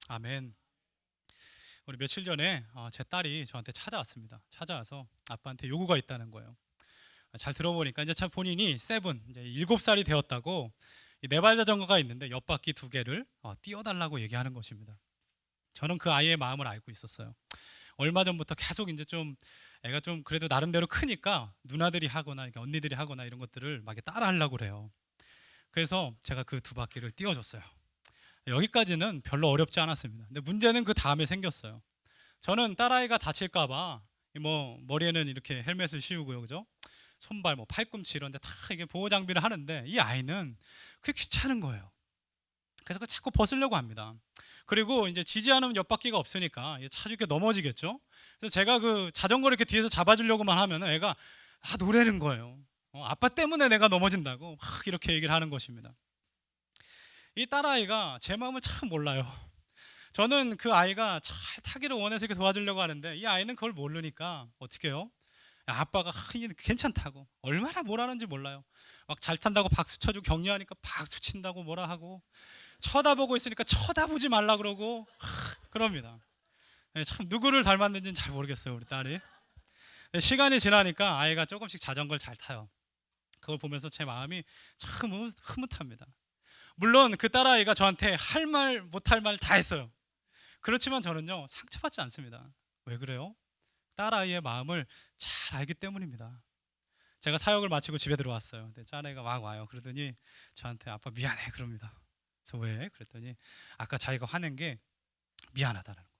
아멘. 우리 며칠 전에 제 딸이 저한테 찾아왔습니다. 찾아와서 아빠한테 요구가 있다는 거예요. 잘 들어보니까 이제 참 본인이 세븐 이제 7살이 되었다고 이 네발 자전거가 있는데 옆바퀴 2개를 띄워달라고 얘기하는 것입니다. 저는 그 아이의 마음을 알고 있었어요. 얼마 전부터 계속 이제 좀 애가 좀 그래도 나름대로 크니까 누나들이 하거나 이렇게 언니들이 하거나 이런 것들을 막 따라 하려고 그래요. 그래서 제가 그 2바퀴를 띄워줬어요. 여기까지는 별로 어렵지 않았습니다. 근데 문제는 그 다음에 생겼어요. 저는 딸아이가 다칠까봐 뭐 머리에는 이렇게 헬멧을 씌우고요, 그죠? 손발, 뭐 팔꿈치 이런데 다 이게 보호 장비를 하는데 이 아이는 그게 귀찮은 거예요. 그래서 그 자꾸 벗으려고 합니다. 그리고 이제 지지하는 옆바퀴가 없으니까 차주게 넘어지겠죠. 그래서 제가 그 자전거를 이렇게 뒤에서 잡아주려고만 하면 애가 노래는 거예요. 아빠 때문에 내가 넘어진다고 막 이렇게 얘기를 하는 것입니다. 이 딸아이가 제 마음을 참 몰라요. 저는 그 아이가 잘 타기를 원해서 이렇게 도와주려고 하는데 이 아이는 그걸 모르니까 어떻게 해요? 아빠가 괜찮다고 얼마나 뭐라는지 몰라요. 막 잘 탄다고 박수 쳐주고 격려하니까 박수 친다고 뭐라 하고 쳐다보고 있으니까 쳐다보지 말라 그러고 그럽니다. 참 누구를 닮았는지는 잘 모르겠어요, 우리 딸이. 시간이 지나니까 아이가 조금씩 자전거를 잘 타요. 그걸 보면서 제 마음이 참 흐뭇합니다. 물론 그 딸아이가 저한테 할 말 못할 말 다 했어요. 그렇지만 저는요 상처받지 않습니다. 왜 그래요? 딸아이의 마음을 잘 알기 때문입니다. 제가 사역을 마치고 집에 들어왔어요. 근데 짠애가 막 와요. 그러더니 저한테 아빠 미안해 그럽니다. 그래서 왜? 그랬더니 아까 자기가 화낸 게 미안하다는 거예요.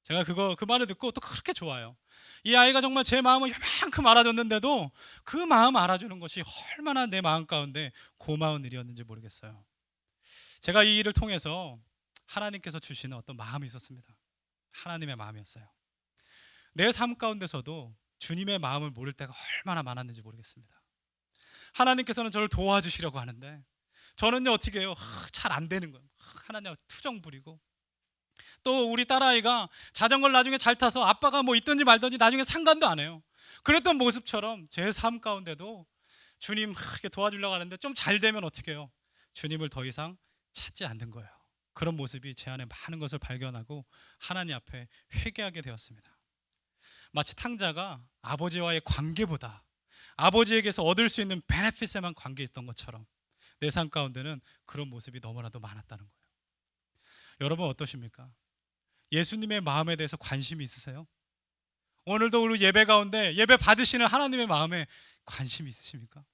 제가 그 말을 듣고 또 그렇게 좋아요. 이 아이가 정말 제 마음을 이만큼 알아줬는데도 그 마음 알아주는 것이 얼마나 내 마음 가운데 고마운 일이었는지 모르겠어요. 제가 이 일을 통해서 하나님께서 주시는 어떤 마음이 있었습니다. 하나님의 마음이었어요. 내 삶 가운데서도 주님의 마음을 모를 때가 얼마나 많았는지 모르겠습니다. 하나님께서는 저를 도와주시려고 하는데 저는요 어떻게 해요? 잘 안 되는 거예요. 하나님 투정 부리고 또 우리 딸아이가 자전거를 나중에 잘 타서 아빠가 뭐 있든지 말든지 나중에 상관도 안 해요. 그랬던 모습처럼 제 삶 가운데도 주님 이렇게 도와주려고 하는데 좀 잘 되면 어떻게 해요? 주님을 더 이상 찾지 않는 거예요. 그런 모습이 제 안에 많은 것을 발견하고 하나님 앞에 회개하게 되었습니다. 마치 탕자가 아버지와의 관계보다 아버지에게서 얻을 수 있는 베네핏에만 관계했던 것처럼 내 삶 가운데는 그런 모습이 너무나도 많았다는 거예요. 여러분 어떠십니까? 예수님의 마음에 대해서 관심이 있으세요? 오늘도 우리 예배 가운데 예배 받으시는 하나님의 마음에 관심이 있으십니까?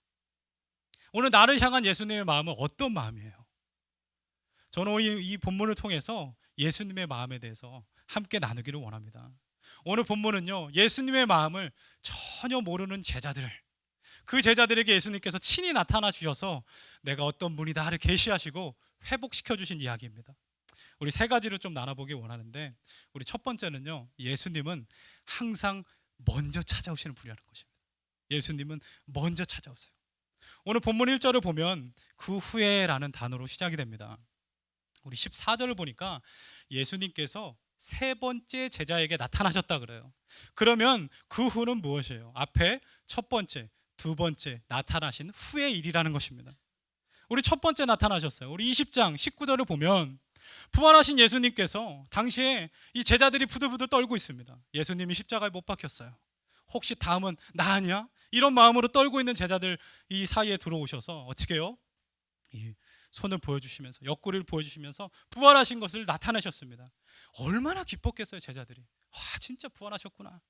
오늘 나를 향한 예수님의 마음은 어떤 마음이에요? 저는 이 본문을 통해서 예수님의 마음에 대해서 함께 나누기를 원합니다. 오늘 본문은요 예수님의 마음을 전혀 모르는 제자들, 그 제자들에게 예수님께서 친히 나타나 주셔서 내가 어떤 분이다를 계시하시고 회복시켜 주신 이야기입니다. 우리 3가지로 좀 나눠보기 원하는데 우리 첫 번째는요 예수님은 항상 먼저 찾아오시는 분이라는 것입니다. 예수님은 먼저 찾아오세요. 오늘 본문 1절을 보면 그 후에라는 단어로 시작이 됩니다. 우리 14절을 보니까 예수님께서 3번째 제자에게 나타나셨다 그래요. 그러면 그 후는 무엇이에요? 앞에 첫 번째, 2번째 나타나신 후의 일이라는 것입니다. 우리 첫 번째 나타나셨어요. 우리 20장 19절을 보면 부활하신 예수님께서 당시에 이 제자들이 부들부들 떨고 있습니다. 예수님이 십자가에 못 박혔어요. 혹시 다음은 나 아니야? 이런 마음으로 떨고 있는 제자들 이 사이에 들어오셔서 어떻게 해요? 이 손을 보여주시면서 옆구리를 보여주시면서 부활하신 것을 나타내셨습니다. 얼마나 기뻤겠어요 제자들이. 와 진짜 부활하셨구나.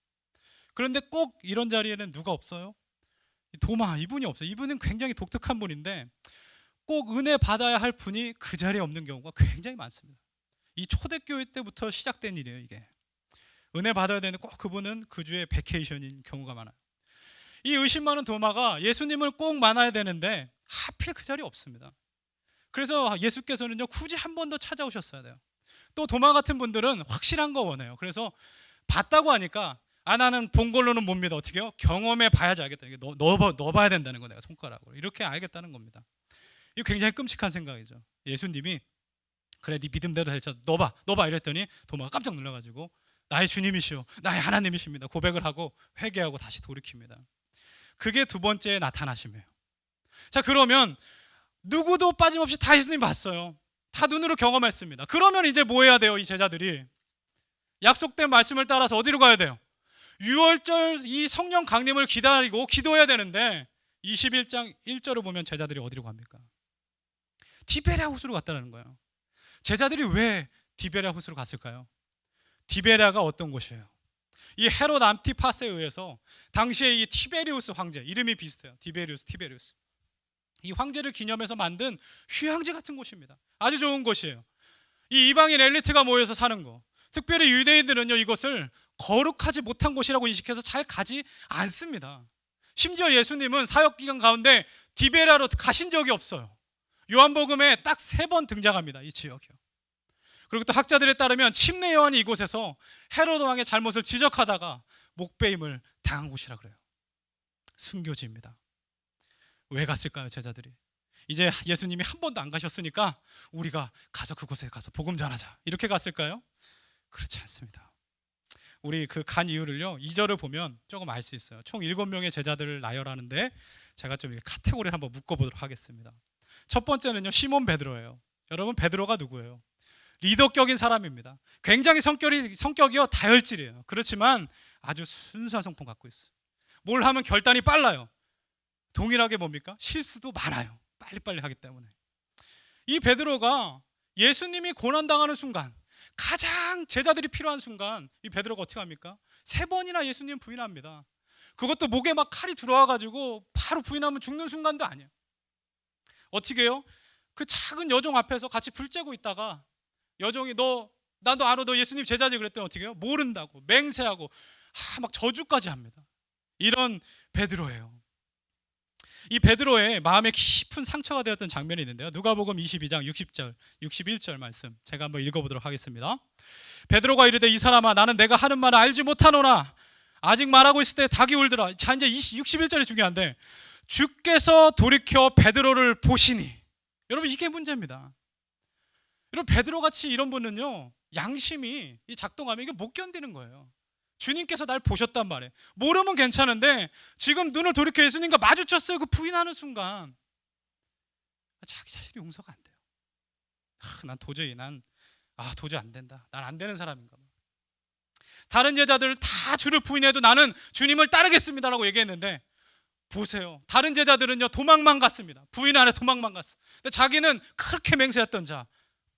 그런데 꼭 이런 자리에는 누가 없어요? 도마 이분이 없어요. 이분은 굉장히 독특한 분인데 꼭 은혜 받아야 할 분이 그 자리에 없는 경우가 굉장히 많습니다. 이 초대교회 때부터 시작된 일이에요 이게. 은혜 받아야 되는데 꼭 그분은 그 주에 베케이션인 경우가 많아요. 이 의심 많은 도마가 예수님을 꼭 만나야 되는데 하필 그 자리에 없습니다. 그래서 예수께서는요 굳이 한 번 더 찾아오셨어야 돼요. 또 도마 같은 분들은 확실한 거 원해요. 그래서 봤다고 하니까 나는 본 걸로는 못 믿어. 어떻게 해요? 경험해 봐야지 알겠다. 넣어봐야 된다는 거 내가 손가락으로 이렇게 알겠다는 겁니다. 이거 굉장히 끔찍한 생각이죠. 예수님이 그래 네 믿음대로 해서 넣어봐 이랬더니 도마가 깜짝 놀라가지고 나의 주님이시오 나의 하나님이십니다 고백을 하고 회개하고 다시 돌이킵니다. 그게 2번째 나타나심이에요. 자 그러면 누구도 빠짐없이 다 예수님 봤어요. 다 눈으로 경험했습니다. 그러면 이제 뭐 해야 돼요? 이 제자들이 약속된 말씀을 따라서 어디로 가야 돼요? 유월절 이 성령 강림을 기다리고 기도해야 되는데 21장 1절을 보면 제자들이 어디로 갑니까? 디베랴 호수로 갔다는 거예요. 제자들이 왜 디베랴 호수로 갔을까요? 디베랴가 어떤 곳이에요? 이 헤롯 안티파스에 의해서 당시에 이 티베리우스 황제, 이름이 비슷해요. 티베리우스. 이 황제를 기념해서 만든 휴양지 같은 곳입니다. 아주 좋은 곳이에요. 이 이방인 엘리트가 모여서 사는 거. 특별히 유대인들은요, 이것을 거룩하지 못한 곳이라고 인식해서 잘 가지 않습니다. 심지어 예수님은 사역 기간 가운데 디베랴로 가신 적이 없어요. 요한복음에 딱 3번 등장합니다. 이 지역이요. 그리고 또 학자들에 따르면 침례 요한이 이곳에서 헤로드 왕의 잘못을 지적하다가 목베임을 당한 곳이라 그래요. 순교지입니다. 왜 갔을까요, 제자들이? 이제 예수님이 한 번도 안 가셨으니까 우리가 가서 그곳에 가서 복음 전하자, 이렇게 갔을까요? 그렇지 않습니다. 우리 그 간 이유를요, 2절을 보면 조금 알 수 있어요. 총 7명의 제자들을 나열하는데 제가 좀 카테고리를 한번 묶어보도록 하겠습니다. 첫 번째는요, 시몬 베드로예요. 여러분, 베드로가 누구예요? 리더격인 사람입니다. 굉장히 성격이요 다혈질이에요. 그렇지만 아주 순수한 성품 갖고 있어요. 뭘 하면 결단이 빨라요. 동일하게 뭡니까? 실수도 많아요. 빨리빨리 하기 때문에. 이 베드로가 예수님이 고난당하는 순간, 가장 제자들이 필요한 순간, 이 베드로가 어떻게 합니까? 3번이나 예수님 부인합니다. 그것도 목에 막 칼이 들어와가지고 바로 부인하면 죽는 순간도 아니에요. 어떻게 해요? 그 작은 여종 앞에서 같이 불 쬐고 있다가 여종이 나도 알아, 너 예수님 제자지, 그랬더니 어떻게 해요? 모른다고 맹세하고 막 저주까지 합니다. 이런 베드로예요. 이 베드로의 마음에 깊은 상처가 되었던 장면이 있는데요, 누가복음 22장 60절 61절 말씀 제가 한번 읽어보도록 하겠습니다. 베드로가 이르되 이 사람아, 나는 내가 하는 말을 알지 못하노라. 아직 말하고 있을 때 닭이 울더라. 자, 이제 61절이 중요한데, 주께서 돌이켜 베드로를 보시니. 여러분, 이게 문제입니다. 여러분, 베드로같이 이런 분은요, 양심이, 이 작동하면 이게 못 견디는 거예요. 주님께서 날 보셨단 말이에요. 모르면 괜찮은데 지금 눈을 돌이켜 예수님과 마주쳤어요. 그 부인하는 순간 자기 자신이 용서가 안 돼요. 난 도저히 안 된다. 난 안 되는 사람인가 봐. 다른 제자들 다 주를 부인해도 나는 주님을 따르겠습니다라고 얘기했는데, 보세요, 다른 제자들은요 도망만 갔습니다. 부인 안에 도망만 갔어. 근데 자기는 그렇게 맹세했던 자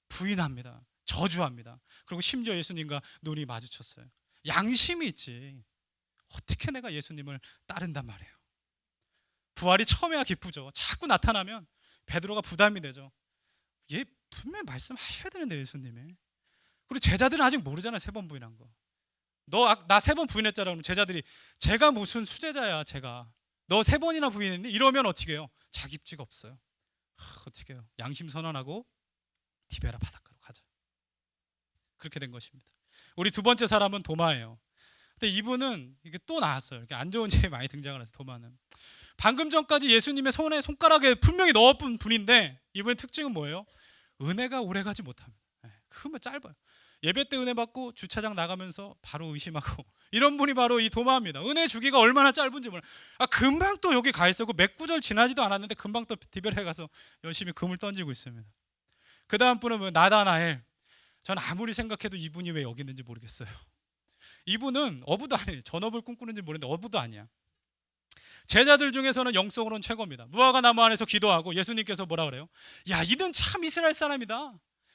부인합니다. 저주합니다. 그리고 심지어 예수님과 눈이 마주쳤어요. 양심이 있지 어떻게 내가 예수님을 따른단 말이에요. 부활이 처음에야 기쁘죠. 자꾸 나타나면 베드로가 부담이 되죠. 얘 분명히 말씀하셔야 되는데 예수님이. 그리고 제자들은 아직 모르잖아요. 3번 부인한 거. 너 나 3번 부인했잖아. 그러면 제자들이 제가 무슨 수제자야, 제가 너 3번이나 부인했니? 이러면 어떻게 해요? 자기 입지가 없어요. 어떻게 해요? 양심 선언하고 디베랴 바닷가로 가자. 그렇게 된 것입니다. 우리 두 번째 사람은 도마예요. 근데 이분은 이게 또 나왔어요. 이렇게 안 좋은 죄에 많이 등장을 해서. 도마는 방금 전까지 예수님의 손가락에 분명히 넣어본 분인데, 이분의 특징은 뭐예요? 은혜가 오래가지 못합니다. 그러면 짧아요. 예배 때 은혜 받고 주차장 나가면서 바로 의심하고 이런 분이 바로 이 도마입니다. 은혜 주기가 얼마나 짧은지 몰라요. 금방 또 여기 가 있었고 몇 구절 지나지도 않았는데 금방 또 디베랴에 가서 열심히 금을 던지고 있습니다. 그 다음 분은 나다나엘. 전 아무리 생각해도 이분이 왜 여기 있는지 모르겠어요. 이분은 어부도 아니에요. 전업을 꿈꾸는지 모르는데 어부도 아니야. 제자들 중에서는 영성으로는 최고입니다. 무화과 나무 안에서 기도하고 예수님께서 뭐라 그래요? 야, 이는 참 이스라엘 사람이다.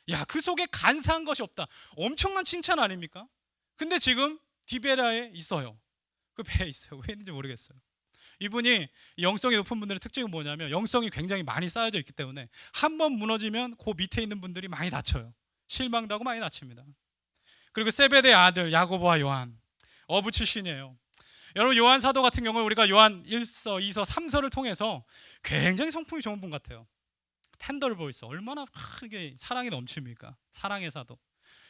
야, 그 속에 간사한 것이 없다. 엄청난 칭찬 아닙니까? 근데 지금 디베랴에 있어요. 그 배에 있어요. 왜 있는지 모르겠어요. 이분이 영성이 높은 분들의 특징은 뭐냐면, 영성이 굉장히 많이 쌓여져 있기 때문에 한 번 무너지면 그 밑에 있는 분들이 많이 다쳐요. 실망도 하고 많이 다칩니다. 그리고 세베대의 아들 야고보와 요한, 어부 출신이에요. 여러분, 요한 사도 같은 경우는 우리가 요한 1서, 2서, 3서를 통해서 굉장히 성품이 좋은 분 같아요. 텐더보이스, 얼마나 이게 사랑이 넘칩니까? 사랑의 사도.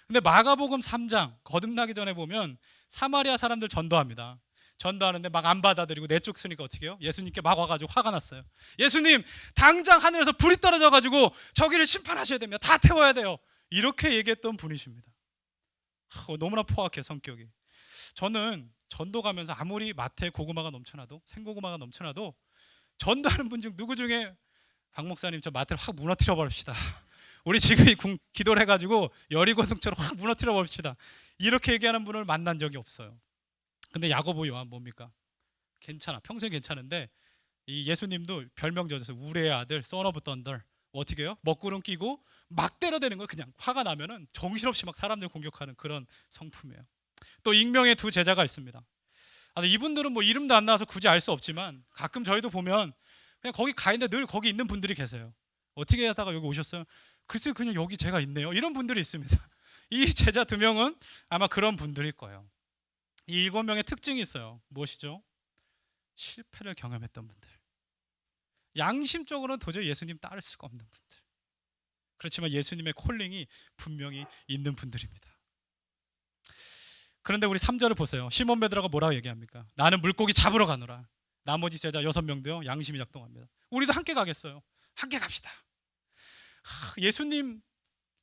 근데 마가복음 3장 거듭나기 전에 보면 사마리아 사람들 전도합니다. 전도하는데 막 안 받아들이고 내쫓 쓰니까 어떻게 해요? 예수님께 막 와가지고 화가 났어요. 예수님, 당장 하늘에서 불이 떨어져가지고 저기를 심판하셔야 됩니다. 다 태워야 돼요. 이렇게 얘기했던 분이십니다. 너무나 포악해, 성격이. 저는 전도 가면서 아무리 마트에 고구마가 넘쳐나도, 생고구마가 넘쳐나도 전도하는 분 중 누구 중에 박 목사님 저 마트를 확 무너뜨려 버립시다, 우리 지금 기도를 해가지고 여리고성처럼 확 무너뜨려 봅시다. 이렇게 얘기하는 분을 만난 적이 없어요. 근데 야고보 요한 뭡니까? 괜찮아, 평소에 괜찮은데 이 예수님도 별명 지어줬어요. 우레의 아들, son of thunder. 어떻게 해요? 먹구름 끼고 막 때려대는 거예요. 그냥 화가 나면은 정신없이 막 사람들 공격하는 그런 성품이에요. 또 익명의 두 제자가 있습니다. 이분들은 뭐 이름도 안 나와서 굳이 알 수 없지만 가끔 저희도 보면 그냥 거기 가 있는데 늘 거기 있는 분들이 계세요. 어떻게 하다가 여기 오셨어요? 글쎄 그냥 여기 제가 있네요. 이런 분들이 있습니다. 이 제자 두 명은 아마 그런 분들일 거예요. 이 7명의 특징이 있어요. 무엇이죠? 실패를 경험했던 분들, 양심적으로는 도저히 예수님 따를 수가 없는 분들, 그렇지만 예수님의 콜링이 분명히 있는 분들입니다. 그런데 우리 3절을 보세요. 시몬 베드로가 뭐라고 얘기합니까? 나는 물고기 잡으러 가노라. 나머지 제자 6명도요 양심이 작동합니다. 우리도 함께 가겠어요. 함께 갑시다. 예수님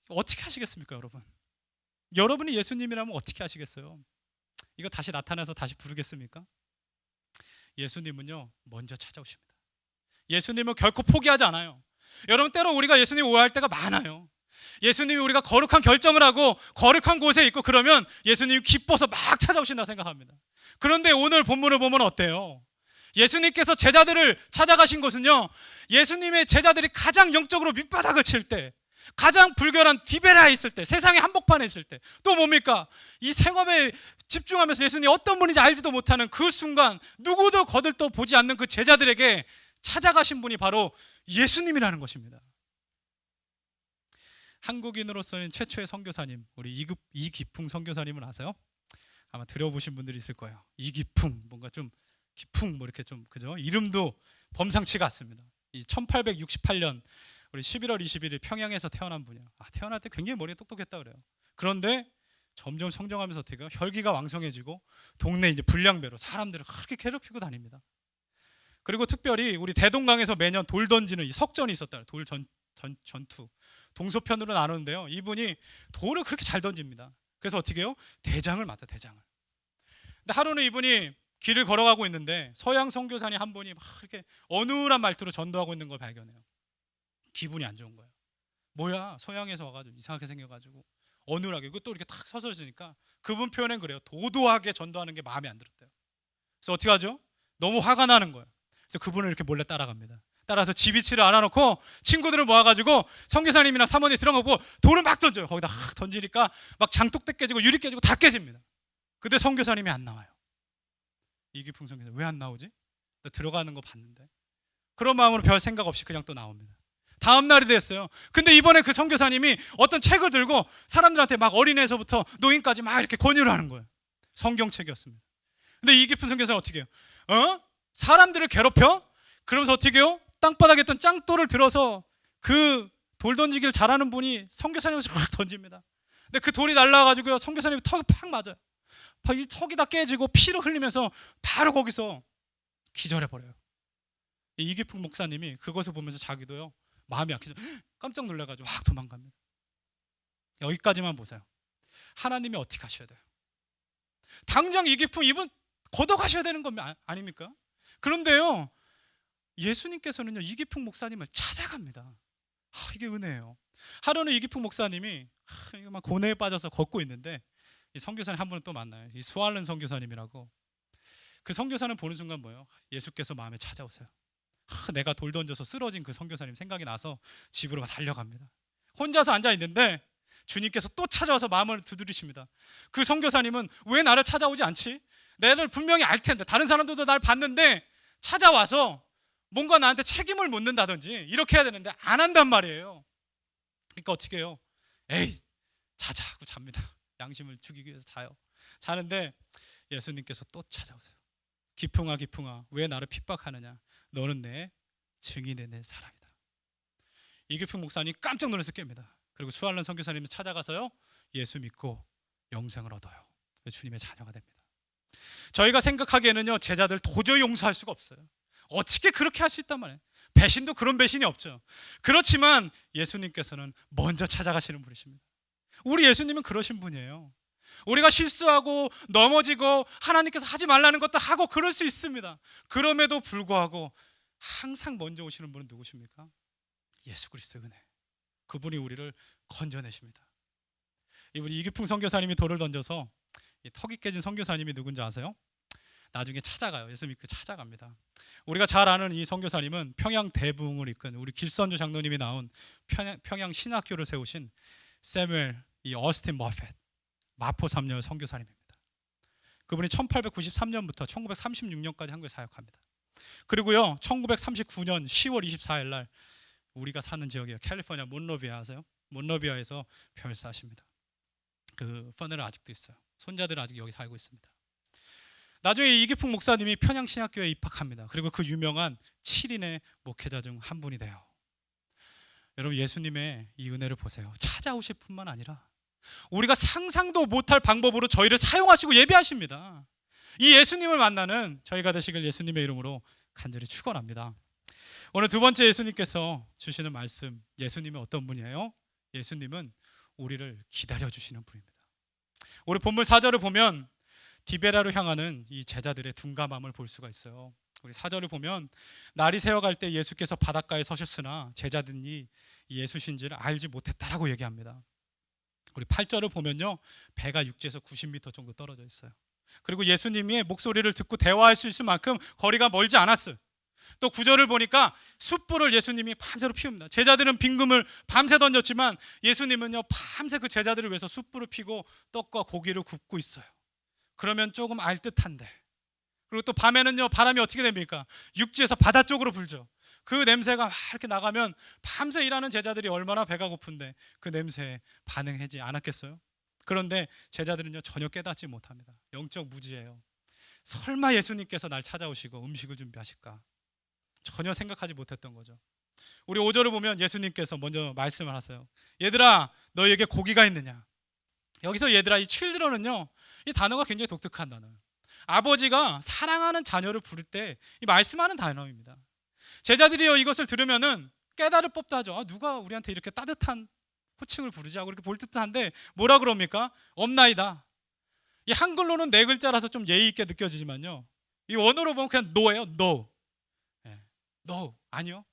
어떻게 하시겠습니까, 여러분? 여러분이 예수님이라면 어떻게 하시겠어요? 이거 다시 나타나서 다시 부르겠습니까? 예수님은요 먼저 찾아오십니다. 예수님은 결코 포기하지 않아요. 여러분, 때로 우리가 예수님 오해할 때가 많아요. 예수님이 우리가 거룩한 결정을 하고 거룩한 곳에 있고 그러면 예수님이 기뻐서 막 찾아오신다 생각합니다. 그런데 오늘 본문을 보면 어때요? 예수님께서 제자들을 찾아가신 곳은요, 예수님의 제자들이 가장 영적으로 밑바닥을 칠 때, 가장 불결한 디베라에 있을 때, 세상의 한복판에 있을 때, 또 뭡니까? 이 생업에 집중하면서 예수님이 어떤 분인지 알지도 못하는 그 순간, 누구도 거들떠 보지 않는 그 제자들에게 찾아가신 분이 바로 예수님이라는 것입니다. 한국인으로서는 최초의 선교사님, 우리 이기풍 선교사님을 아세요? 아마 들어보신 분들이 있을 거예요. 이기풍, 뭔가 좀 기풍 뭐 이렇게 좀 그죠? 이름도 범상치가 않습니다. 이 1868년 우리 11월 21일 평양에서 태어난 분이에요. 태어날 때 굉장히 머리가 똑똑했다 그래요. 그런데 점점 성장하면서 어떻게 혈기가 왕성해지고 동네 이제 불량배로 사람들을 그렇게 괴롭히고 다닙니다. 그리고 특별히 우리 대동강에서 매년 돌 던지는 이 석전이 있었다. 돌 전투. 동서편으로 나누는데요. 이분이 돌을 그렇게 잘 던집니다. 그래서 어떻게 해요? 대장을 맡아, 대장을. 근데 하루는 이분이 길을 걸어가고 있는데 서양 선교사님 한 분이 막 이렇게 어눌한 말투로 전도하고 있는 걸 발견해요. 기분이 안 좋은 거예요. 뭐야, 서양에서 와가지고 이상하게 생겨가지고 어눌하게, 또 이렇게 탁 서서 있으니까 그분 표현은 그래요. 도도하게 전도하는 게 마음에 안 들었대요. 그래서 어떻게 하죠? 너무 화가 나는 거예요. 그래서 그분을 이렇게 몰래 따라갑니다. 따라서 지비치를 안아놓고 친구들을 모아가지고 선교사님이랑 사모님이 들어가고 돌을 막 던져요. 거기다 막 던지니까 막 장독대 깨지고 유리 깨지고 다 깨집니다. 근데 선교사님이 안 나와요. 이기풍 선교사 왜 안 나오지? 들어가는 거 봤는데. 그런 마음으로 별 생각 없이 그냥 또 나옵니다. 다음 날이 됐어요. 근데 이번에 그 선교사님이 어떤 책을 들고 사람들한테 막 어린애에서부터 노인까지 막 이렇게 권유를 하는 거예요. 성경책이었습니다. 근데 이기풍 선교사는 어떻게 해요? 사람들을 괴롭혀? 그러면서 어떻게 해요? 땅바닥에 있던 짱돌을 들어서 그 돌 던지기를 잘하는 분이 선교사님한테 확 던집니다. 근데 그 돌이 날라가지고요, 선교사님이 턱에 팍 맞아요. 이 턱이 다 깨지고 피를 흘리면서 바로 거기서 기절해버려요. 이기풍 목사님이 그것을 보면서 자기도요 마음이 약해져 깜짝 놀라가지고 확 도망갑니다. 여기까지만 보세요. 하나님이 어떻게 하셔야 돼요? 당장 이기풍 이분 걷어가셔야 되는 건 아닙니까? 그런데요, 예수님께서는요 이기풍 목사님을 찾아갑니다. 이게 은혜예요. 하루는 이기풍 목사님이 막 고뇌에 빠져서 걷고 있는데 이 선교사님 한 분은 또 만나요. 이 수알른 선교사님이라고. 그 선교사는 보는 순간 뭐예요? 예수께서 마음에 찾아오세요. 내가 돌 던져서 쓰러진 그 선교사님 생각이 나서 집으로 달려갑니다. 혼자서 앉아 있는데 주님께서 또 찾아와서 마음을 두드리십니다. 그 선교사님은 왜 나를 찾아오지 않지? 내를 분명히 알 텐데, 다른 사람들도 날 봤는데 찾아와서 뭔가 나한테 책임을 묻는다든지 이렇게 해야 되는데 안 한단 말이에요. 그러니까 어떻게 해요? 에이, 자자 하고 잡니다. 양심을 죽이기 위해서 자요. 자는데 예수님께서 또 찾아오세요. 기풍아 기풍아 왜 나를 핍박하느냐? 너는 내 증인의 내 사람이다. 이기풍 목사님 깜짝 놀라서 깹니다. 그리고 수알른 선교사님을 찾아가서요 예수 믿고 영생을 얻어요. 주님의 자녀가 됩니다. 저희가 생각하기에는요 제자들 도저히 용서할 수가 없어요. 어떻게 그렇게 할 수 있단 말이에요. 배신도 그런 배신이 없죠. 그렇지만 예수님께서는 먼저 찾아가시는 분이십니다. 우리 예수님은 그러신 분이에요. 우리가 실수하고 넘어지고 하나님께서 하지 말라는 것도 하고 그럴 수 있습니다. 그럼에도 불구하고 항상 먼저 오시는 분은 누구십니까? 예수 그리스도의 은혜. 그분이 우리를 건져내십니다. 우리 이기풍 선교사님이 돌을 던져서 이 턱이 깨진 선교사님이 누군지 아세요? 나중에 찾아가요. 예수 믿고 찾아갑니다. 우리가 잘 아는 이 선교사님은 평양 대부흥을 이끈 우리 길선주 장로님이 나온 평양 신학교를 세우신 세뮤엘 이 어스틴 머펫 마포 3년 선교사님입니다. 그분이 1893년부터 1936년까지 한국에 사역합니다. 그리고요 1939년 10월 24일 날 우리가 사는 지역이에요. 캘리포니아 몬로비아 아세요? 몬로비아에서 별사하십니다. 그 퍼널 아직도 있어요. 손자들은 아직 여기 살고 있습니다. 나중에 이기풍 목사님이 평양신학교에 입학합니다. 그리고 그 유명한 7인의 목회자 중 한 분이 돼요. 여러분 예수님의 이 은혜를 보세요. 찾아오실 뿐만 아니라 우리가 상상도 못할 방법으로 저희를 사용하시고 예비하십니다. 이 예수님을 만나는 저희가 되시길 예수님의 이름으로 간절히 축원합니다. 오늘 두 번째 예수님께서 주시는 말씀, 예수님은 어떤 분이에요? 예수님은 우리를 기다려주시는 분입니다. 우리 본문 4절을 보면 디베라로 향하는 이 제자들의 둔감함을 볼 수가 있어요. 우리 4절을 보면 날이 새어갈 때 예수께서 바닷가에 서셨으나 제자들이 예수신지를 알지 못했다라고 얘기합니다. 우리 8절을 보면요 배가 육지에서 90m 정도 떨어져 있어요. 그리고 예수님의 목소리를 듣고 대화할 수 있을 만큼 거리가 멀지 않았어요. 또 9절을 보니까 숯불을 예수님이 밤새로 피웁니다. 제자들은 빙금을 밤새 던졌지만 예수님은요 밤새 그 제자들을 위해서 숯불을 피고 떡과 고기를 굽고 있어요. 그러면 조금 알듯한데, 그리고 또 밤에는요 바람이 어떻게 됩니까? 육지에서 바다 쪽으로 불죠. 그 냄새가 막 이렇게 나가면 밤새 일하는 제자들이 얼마나 배가 고픈데 그 냄새에 반응하지 않았겠어요? 그런데 제자들은요 전혀 깨닫지 못합니다. 영적 무지예요. 설마 예수님께서 날 찾아오시고 음식을 준비하실까? 전혀 생각하지 못했던 거죠. 우리 5절을 보면 예수님께서 먼저 말씀을 하세요. 얘들아 너희에게 고기가 있느냐? 여기서 얘들아 이 children은요 이 단어가 굉장히 독특한 단어예요. 아버지가 사랑하는 자녀를 부를 때 이 말씀하는 단어입니다. 제자들이요 이것을 들으면은 깨달을 법도 하죠. 누가 우리한테 이렇게 따뜻한 호칭을 부르지 하고 이렇게 볼 듯한데 뭐라 그럽니까? 없나이다. 이 한글로는 네 글자라서 좀 예의 있게 느껴지지만요 이 원어로 보면 그냥 no예요. no. no. 아니요.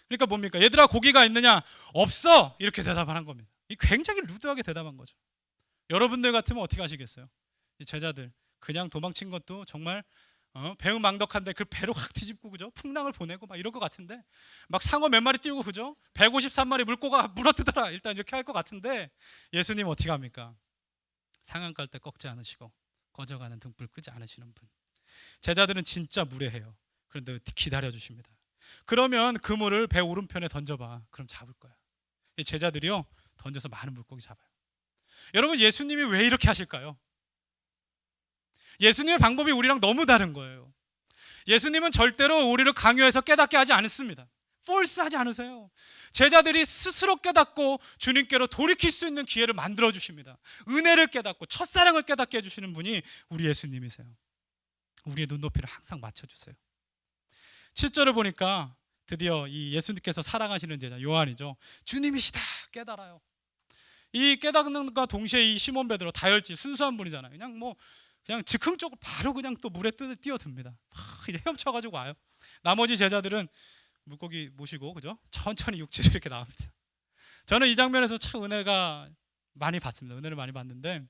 그러니까 뭡니까? 얘들아 고기가 있느냐? 없어. 이렇게 대답을 한 겁니다. 이 굉장히 루드하게 대답한 거죠. 여러분들 같으면 어떻게 하시겠어요? 이 제자들 그냥 도망친 것도 정말 배은망덕한데 그 배로 확 뒤집고 그죠? 풍랑을 보내고 막 이럴 것 같은데 막 상어 몇 마리 띄우고 그죠? 153마리 물고가 물어뜯어라 일단 이렇게 할 것 같은데 예수님 어떻게 합니까? 상한 깔 때 꺾지 않으시고 꺼져가는 등불 끄지 않으시는 분. 제자들은 진짜 무례해요. 그런데 기다려 주십니다. 그러면 그물을 배 오른편에 던져봐. 그럼 잡을 거야. 이 제자들이요 던져서 많은 물고기 잡아요. 여러분 예수님이 왜 이렇게 하실까요? 예수님의 방법이 우리랑 너무 다른 거예요. 예수님은 절대로 우리를 강요해서 깨닫게 하지 않습니다. 폴스하지 않으세요. 제자들이 스스로 깨닫고 주님께로 돌이킬 수 있는 기회를 만들어 주십니다. 은혜를 깨닫고 첫사랑을 깨닫게 해주시는 분이 우리 예수님이세요. 우리의 눈높이를 항상 맞춰주세요. 7절을 보니까 드디어 이 예수님께서 사랑하시는 제자 요한이죠. 주님이시다 깨달아요. 이 깨닫는 것과 동시에 이 시몬 베드로 다혈질 순수한 분이잖아요. 그냥 즉흥적으로 바로 그냥 또 물에 뛰어듭니다. 이제 헤엄쳐가지고 와요. 나머지 제자들은 물고기 모시고 그죠? 천천히 육지를 이렇게 나옵니다. 저는 이 장면에서 참 은혜가 많이 받습니다. 은혜를 많이 받는데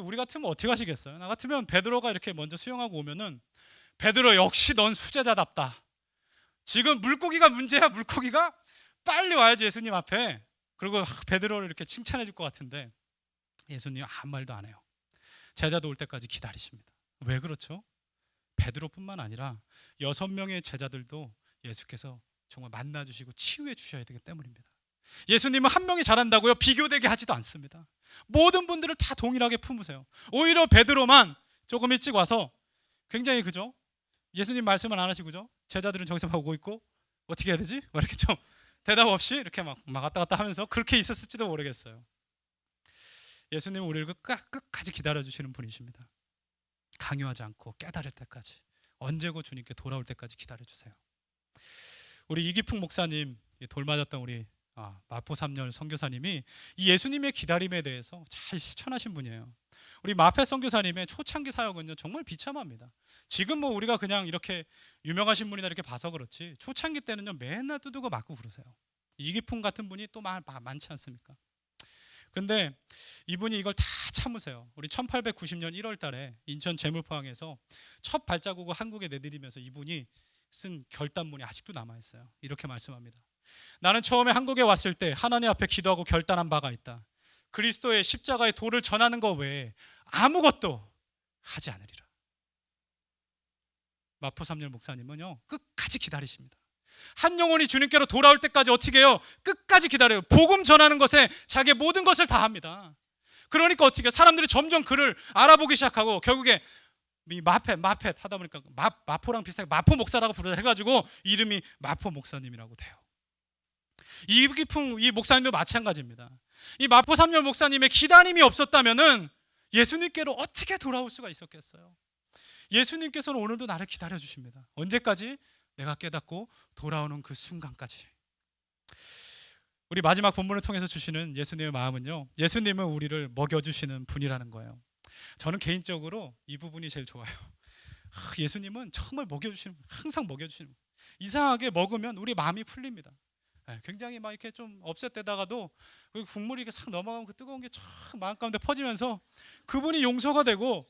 우리 같으면 어떻게 하시겠어요? 나 같으면 베드로가 이렇게 먼저 수영하고 오면은 베드로 역시 넌 수제자답다. 지금 물고기가 문제야. 물고기가 빨리 와야지 예수님 앞에. 그리고 베드로를 이렇게 칭찬해 줄 것 같은데 예수님 아무 말도 안 해요. 제자도 올 때까지 기다리십니다. 왜 그렇죠? 베드로뿐만 아니라 6명의 제자들도 예수께서 정말 만나주시고 치유해 주셔야 되기 때문입니다. 예수님은 한 명이 잘한다고요? 비교되게 하지도 않습니다. 모든 분들을 다 동일하게 품으세요. 오히려 베드로만 조금 일찍 와서 굉장히 그죠? 예수님 말씀을 안 하시고 그죠? 제자들은 저기서 막 오고 있고 어떻게 해야 되지? 막 이렇게 좀 대답 없이 이렇게 막 왔다 갔다 하면서 그렇게 있었을지도 모르겠어요. 예수님은 우리를 끝까지 기다려주시는 분이십니다. 강요하지 않고 깨달을 때까지 언제고 주님께 돌아올 때까지 기다려주세요. 우리 이기풍 목사님 돌 맞았던 우리 마포 3년 선교사님이 이 예수님의 기다림에 대해서 잘 실천하신 분이에요. 우리 마페 선교사님의 초창기 사역은요 정말 비참합니다. 지금 우리가 그냥 이렇게 유명하신 분이다 이렇게 봐서 그렇지 초창기 때는요 맨날 두들겨 맞고 그러세요. 이기풍 같은 분이 또 많지 않습니까? 그런데 이분이 이걸 다 참으세요. 우리 1890년 1월 달에 인천 제물포항에서 첫 발자국을 한국에 내디디면서 이분이 쓴 결단문이 아직도 남아있어요. 이렇게 말씀합니다. 나는 처음에 한국에 왔을 때 하나님 앞에 기도하고 결단한 바가 있다. 그리스도의 십자가의 도를 전하는 것 외에 아무것도 하지 않으리라. 마포 삼열 목사님은요, 끝까지 기다리십니다. 한 영혼이 주님께로 돌아올 때까지 어떻게 해요? 끝까지 기다려요. 복음 전하는 것에 자기의 모든 것을 다 합니다. 그러니까 어떻게 해요? 사람들이 점점 그를 알아보기 시작하고 결국에 이 마펫 하다 보니까 마포랑 비슷하게 마포 목사라고 부르다 해가지고 이름이 마포 목사님이라고 돼요. 이기풍 이 목사님도 마찬가지입니다. 이 마포 삼열 목사님의 기다림이 없었다면은 예수님께로 어떻게 돌아올 수가 있었겠어요? 예수님께서는 오늘도 나를 기다려 주십니다. 언제까지? 내가 깨닫고 돌아오는 그 순간까지. 우리 마지막 본문을 통해서 주시는 예수님의 마음은요, 예수님은 우리를 먹여주시는 분이라는 거예요. 저는 개인적으로 이 부분이 제일 좋아요. 예수님은 정말 먹여주시는, 항상 먹여주시는. 이상하게 먹으면 우리 마음이 풀립니다. 굉장히 막 이렇게 좀 업셋되다가도 국물이 이렇게 싹 넘어가면 그 뜨거운 게 쫙 마음 가운데 퍼지면서 그분이 용서가 되고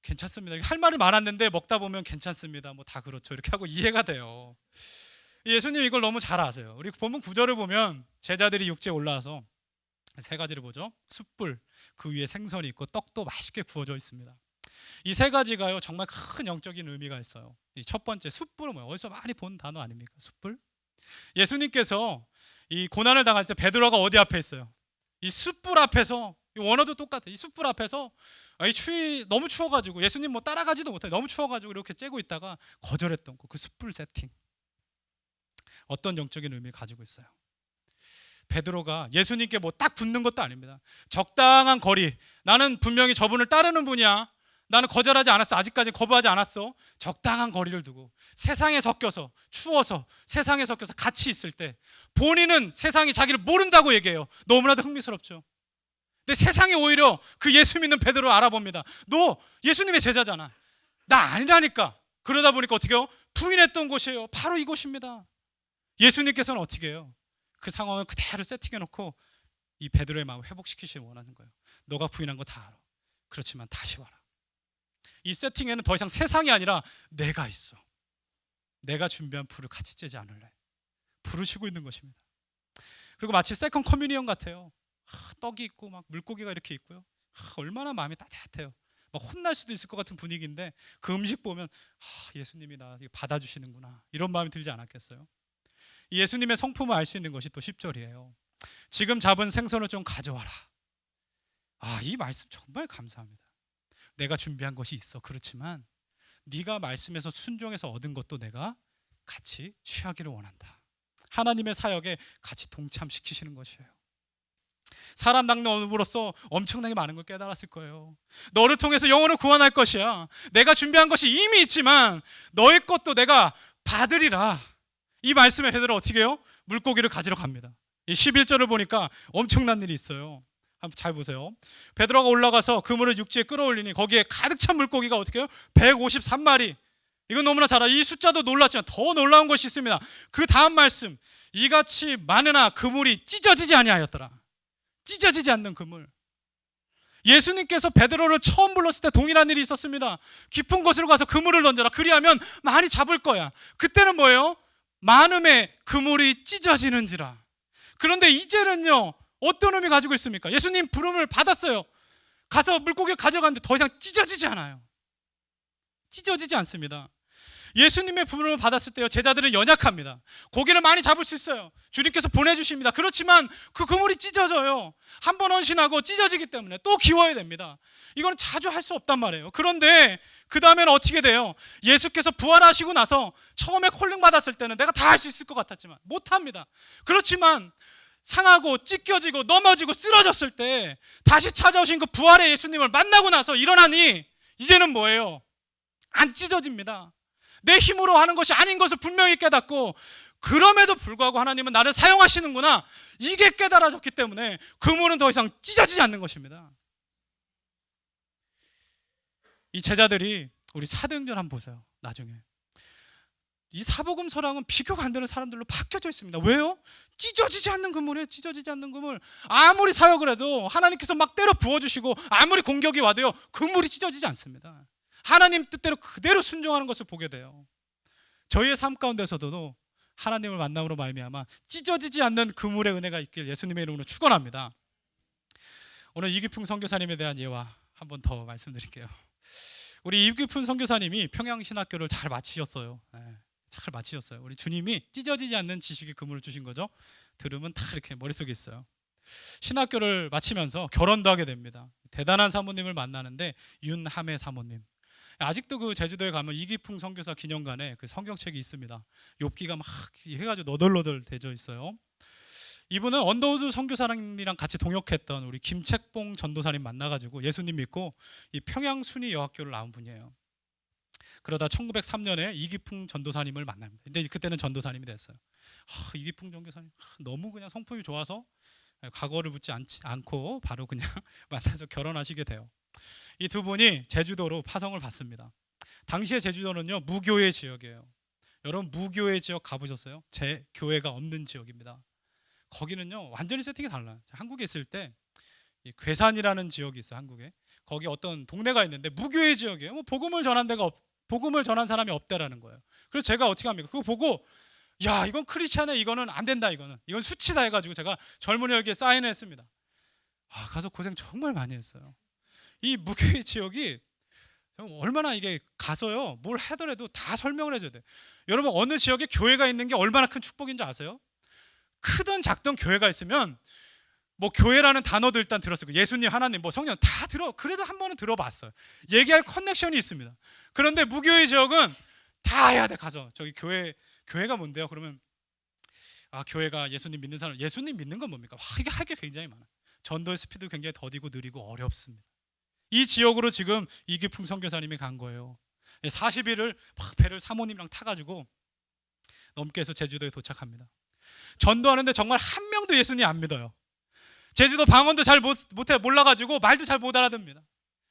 괜찮습니다. 할 말이 많았는데 먹다 보면 괜찮습니다. 뭐 다 그렇죠. 이렇게 하고 이해가 돼요. 예수님 이걸 너무 잘 아세요. 우리 본문 9절을 보면 제자들이 육지에 올라와서 세 가지를 보죠. 숯불, 그 위에 생선이 있고 떡도 맛있게 구워져 있습니다. 이 세 가지가요 정말 큰 영적인 의미가 있어요. 이 첫 번째 숯불은 뭐예요? 어디서 많이 본 단어 아닙니까? 숯불. 예수님께서 이 고난을 당할 때 베드로가 어디 앞에 있어요? 이 숯불 앞에서, 이 원어도 똑같아. 이 숯불 앞에서 이 추위 너무 추워가지고 예수님 뭐 따라가지도 못해. 너무 추워가지고 이렇게 쬐고 있다가 거절했던 그 숯불 세팅. 어떤 영적인 의미를 가지고 있어요? 베드로가 예수님께 뭐 딱 붙는 것도 아닙니다. 적당한 거리. 나는 분명히 저분을 따르는 분이야. 나는 거절하지 않았어. 아직까지 거부하지 않았어. 적당한 거리를 두고 세상에 섞여서, 추워서 세상에 섞여서 같이 있을 때 본인은 세상이 자기를 모른다고 얘기해요. 너무나도 흥미스럽죠. 근데 세상이 오히려 그 예수 믿는 베드로를 알아봅니다. 너 예수님의 제자잖아. 나 아니라니까. 그러다 보니까 어떻게 해요? 부인했던 곳이에요. 바로 이곳입니다. 예수님께서는 어떻게 해요? 그 상황을 그대로 세팅해놓고 이 베드로의 마음을 회복시키시길 원하는 거예요. 너가 부인한 거 다 알아. 그렇지만 다시 와라. 이 세팅에는 더 이상 세상이 아니라 내가 있어. 내가 준비한 불을 같이 쬐지 않을래. 부르시고 있는 것입니다. 그리고 마치 세컨 커뮤니언 같아요. 떡이 있고 막 물고기가 이렇게 있고요. 얼마나 마음이 따뜻해요. 막 혼날 수도 있을 것 같은 분위기인데 그 음식 보면 예수님이 나 받아주시는구나, 이런 마음이 들지 않았겠어요? 예수님의 성품을 알 수 있는 것이 또 10절이에요. 지금 잡은 생선을 좀 가져와라. 이 말씀 정말 감사합니다. 내가 준비한 것이 있어. 그렇지만 네가 말씀에서 순종해서 얻은 것도 내가 같이 취하기를 원한다. 하나님의 사역에 같이 동참시키시는 것이에요. 사람 낚는 어부로서 엄청나게 많은 걸 깨달았을 거예요. 너를 통해서 영혼을 구원할 것이야. 내가 준비한 것이 이미 있지만 너의 것도 내가 받으리라. 이 말씀에 베드로 어떻게 해요? 물고기를 가지러 갑니다. 이 11절을 보니까 엄청난 일이 있어요. 한번 잘 보세요. 베드로가 올라가서 그물을 육지에 끌어올리니 거기에 가득 찬 물고기가 어떻게 해요? 153마리. 이건 너무나 잘 알아. 이 숫자도 놀랐지만 더 놀라운 것이 있습니다. 그 다음 말씀. 이같이 많으나 그물이 찢어지지 아니하였더라. 찢어지지 않는 그물. 예수님께서 베드로를 처음 불렀을 때 동일한 일이 있었습니다. 깊은 곳으로 가서 그물을 던져라. 그리하면 많이 잡을 거야. 그때는 뭐예요? 많음의 그물이 찢어지는지라. 그런데 이제는요, 어떤 의미 가지고 있습니까? 예수님 부름을 받았어요. 가서 물고기를 가져갔는데 더 이상 찢어지지 않아요. 찢어지지 않습니다. 예수님의 부름을 받았을 때요, 제자들은 연약합니다. 고기를 많이 잡을 수 있어요. 주님께서 보내주십니다. 그렇지만 그 그물이 찢어져요. 한 번 헌신하고 찢어지기 때문에 또 기워야 됩니다. 이건 자주 할 수 없단 말이에요. 그런데 그 다음에는 어떻게 돼요? 예수께서 부활하시고 나서 처음에 콜링 받았을 때는 내가 다 할 수 있을 것 같았지만 못합니다. 그렇지만 상하고 찢겨지고 넘어지고 쓰러졌을 때 다시 찾아오신 그 부활의 예수님을 만나고 나서 일어나니 이제는 뭐예요? 안 찢어집니다. 내 힘으로 하는 것이 아닌 것을 분명히 깨닫고, 그럼에도 불구하고 하나님은 나를 사용하시는구나, 이게 깨달아졌기 때문에 그물은 더 이상 찢어지지 않는 것입니다. 이 제자들이 우리 사도행전 한번 보세요. 나중에 이 사복음 서랑은 비교가 안 되는 사람들로 바뀌어져 있습니다. 왜요? 찢어지지 않는 그물이에요. 찢어지지 않는 그물. 아무리 사역을 해도 하나님께서 막 때려 부어주시고 아무리 공격이 와도요, 그물이 찢어지지 않습니다. 하나님 뜻대로 그대로 순종하는 것을 보게 돼요. 저희의 삶 가운데서도 하나님을 만남으로 말미암아 찢어지지 않는 그물의 은혜가 있길 예수님의 이름으로 축원합니다. 오늘 이기풍 선교사님에 대한 예화 한 번 더 말씀드릴게요. 우리 이기풍 선교사님이 평양신학교를 잘 마치셨어요. 잘 마치셨어요. 우리 주님이 찢어지지 않는 지식의 그물을 주신 거죠. 들으면 다 이렇게 머릿속에 있어요. 신학교를 마치면서 결혼도 하게 됩니다. 대단한 사모님을 만나는데 윤함의 사모님. 아직도 그 제주도에 가면 이기풍 선교사 기념관에 그 성경책이 있습니다. 욥기가 막 해가지고 너덜너덜 되져 있어요. 이분은 언더우드 선교사님이랑 같이 동역했던 우리 김책봉 전도사님 만나가지고 예수님 믿고 이 평양순위 여학교를 나온 분이에요. 그러다 1903년에 이기풍 전도사님을 만납니다. 근데 그때는 전도사님이 됐어요. 이기풍 전도사님 너무 그냥 성품이 좋아서 과거를 묻지 않고 바로 그냥 만나서 결혼하시게 돼요. 이 두 분이 제주도로 파송을 받습니다. 당시의 제주도는요, 무교회 지역이에요. 여러분 무교회 지역 가보셨어요? 제 교회가 없는 지역입니다. 거기는요 완전히 세팅이 달라요. 한국에 있을 때 이 괴산이라는 지역이 있어요. 한국에 거기 어떤 동네가 있는데 무교회 지역이에요. 뭐 복음을 전한 사람이 없다라는 거예요. 그래서 제가 어떻게 합니까? 그거 보고 야 이건 크리스찬에 이거는 안 된다, 이건 수치다 해가지고 제가 젊은이 열기에 사인을 했습니다. 가서 고생 정말 많이 했어요. 이 무교회 지역이 얼마나 이게 가서요 뭘 하더라도 다 설명을 해줘야 돼요. 여러분 어느 지역에 교회가 있는 게 얼마나 큰 축복인 줄 아세요? 크든 작든 교회가 있으면 뭐 교회라는 단어도 일단 들었어요. 예수님, 하나님, 뭐 성령 다 그래도 한 번은 들어봤어요. 얘기할 커넥션이 있습니다. 그런데 무교회 지역은 다 해야 돼. 가서 저기 교회가 뭔데요? 그러면 교회가 예수님 믿는 사람, 예수님 믿는 건 뭡니까? 이게 할 게 굉장히 많아. 전도의 스피드 굉장히 더디고 느리고 어렵습니다. 이 지역으로 지금 이기풍 선교사님이 간 거예요. 40일을 막 배를 사모님이랑 타가지고 넘게 해서 제주도에 도착합니다. 전도하는데 정말 한 명도 예수님 안 믿어요. 제주도 방언도 잘 몰라가지고 말도 잘 못 알아듣습니다.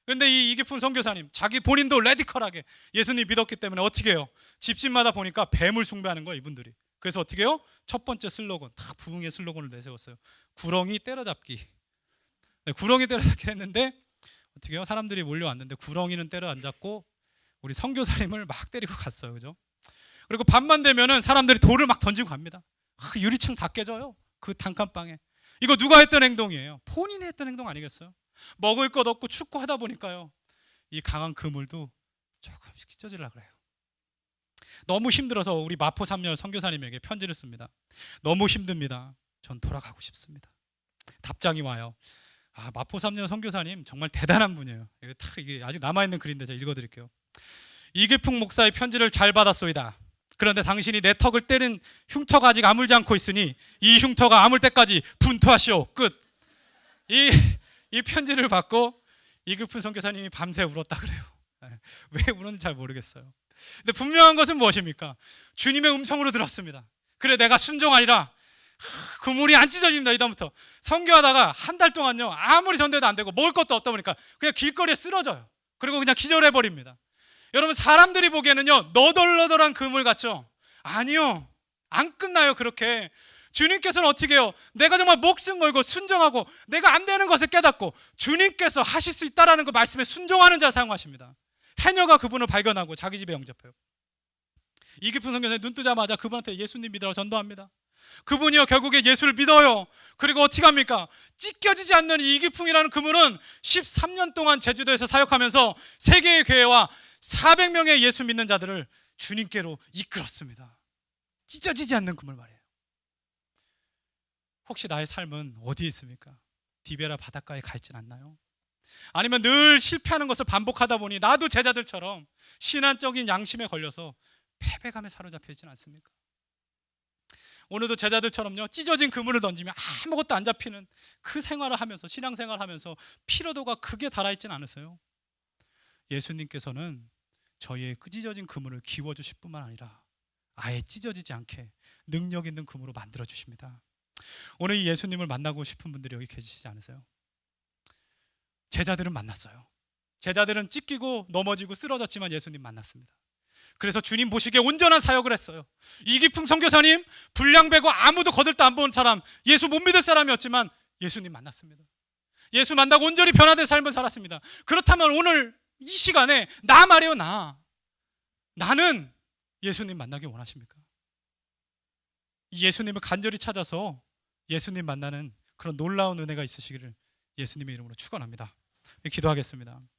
그런데 이 이기풍 선교사님 자기 본인도 레디컬하게 예수님 믿었기 때문에 어떻게 해요? 집집마다 보니까 뱀을 숭배하는 거예요, 이분들이. 그래서 어떻게 해요? 첫 번째 슬로건, 다 부흥의 슬로건을 내세웠어요. 구렁이 때려잡기. 구렁이 때려잡기 했는데 어떻게 해요? 사람들이 몰려왔는데 구렁이는 때려 안 잡고 우리 선교사님을 막 때리고 갔어요. 그죠? 그리고 밤만 되면은 사람들이 돌을 막 던지고 갑니다. 유리창 다 깨져요. 그 단칸방에. 이거 누가 했던 행동이에요? 본인이 했던 행동 아니겠어요? 먹을 것 없고 춥고 하다 보니까요, 이 강한 그물도 조금씩 찢어지려고 그래요. 너무 힘들어서 우리 마포 3년 선교사님에게 편지를 씁니다. 너무 힘듭니다. 전 돌아가고 싶습니다. 답장이 와요. 마포 3년 선교사님 정말 대단한 분이에요. 이게 아직 남아있는 글인데 제가 읽어드릴게요. 이기풍 목사의 편지를 잘 받았소이다. 그런데 당신이 내 턱을 때린 흉터가 아직 아물지 않고 있으니 이 흉터가 아물 때까지 분투하시오. 끝. 이 편지를 받고 이기풍 선교사님이 밤새 울었다 그래요. 왜 우는지 잘 모르겠어요. 근데 분명한 것은 무엇입니까? 주님의 음성으로 들었습니다. 그래 내가 순종하리라. 그물이 안 찢어집니다. 이다음부터 선교하다가 한 달 동안요 아무리 전도해도 안 되고 먹을 것도 없다 보니까 그냥 길거리에 쓰러져요. 그리고 그냥 기절해버립니다. 여러분 사람들이 보기에는요 너덜너덜한 그물 같죠? 아니요, 안 끝나요. 그렇게 주님께서는 어떻게 해요? 내가 정말 목숨 걸고 순종하고 내가 안 되는 것을 깨닫고 주님께서 하실 수 있다라는 그 말씀에 순종하는 자를 사용하십니다. 해녀가 그분을 발견하고 자기 집에 영접해요. 이기풍 선교사님 눈 뜨자마자 그분한테 예수님 믿으라고 전도합니다. 그분이요 결국에 예수를 믿어요. 그리고 어떻게 합니까? 찢겨지지 않는 이 이기풍이라는 그물은 13년 동안 제주도에서 사역하면서 세계의 교회와 400명의 예수 믿는 자들을 주님께로 이끌었습니다. 찢어지지 않는 그물 말이에요. 혹시 나의 삶은 어디에 있습니까? 디베라 바닷가에 가 있진 않나요? 아니면 늘 실패하는 것을 반복하다 보니 나도 제자들처럼 신앙적인 양심에 걸려서 패배감에 사로잡혀 있지는 않습니까? 오늘도 제자들처럼요 찢어진 그물을 던지면 아무것도 안 잡히는 그 생활을 하면서 신앙생활을 하면서 피로도가 극에 달아있지는 않으세요? 예수님께서는 저희의 찢어진 그물을 기워주실 뿐만 아니라 아예 찢어지지 않게 능력 있는 그물로 만들어 주십니다. 오늘 이 예수님을 만나고 싶은 분들이 여기 계시지 않으세요? 제자들은 만났어요. 제자들은 찢기고 넘어지고 쓰러졌지만 예수님 만났습니다. 그래서 주님 보시기에 온전한 사역을 했어요. 이기풍 선교사님, 불량배고 아무도 거들떠 안 본 사람, 예수 못 믿을 사람이었지만 예수님 만났습니다. 예수 만나고 온전히 변화된 삶을 살았습니다. 그렇다면 오늘 이 시간에 나 말이요, 나는 예수님 만나기 원하십니까? 이 예수님을 간절히 찾아서 예수님 만나는 그런 놀라운 은혜가 있으시기를 예수님의 이름으로 축원합니다. 기도하겠습니다.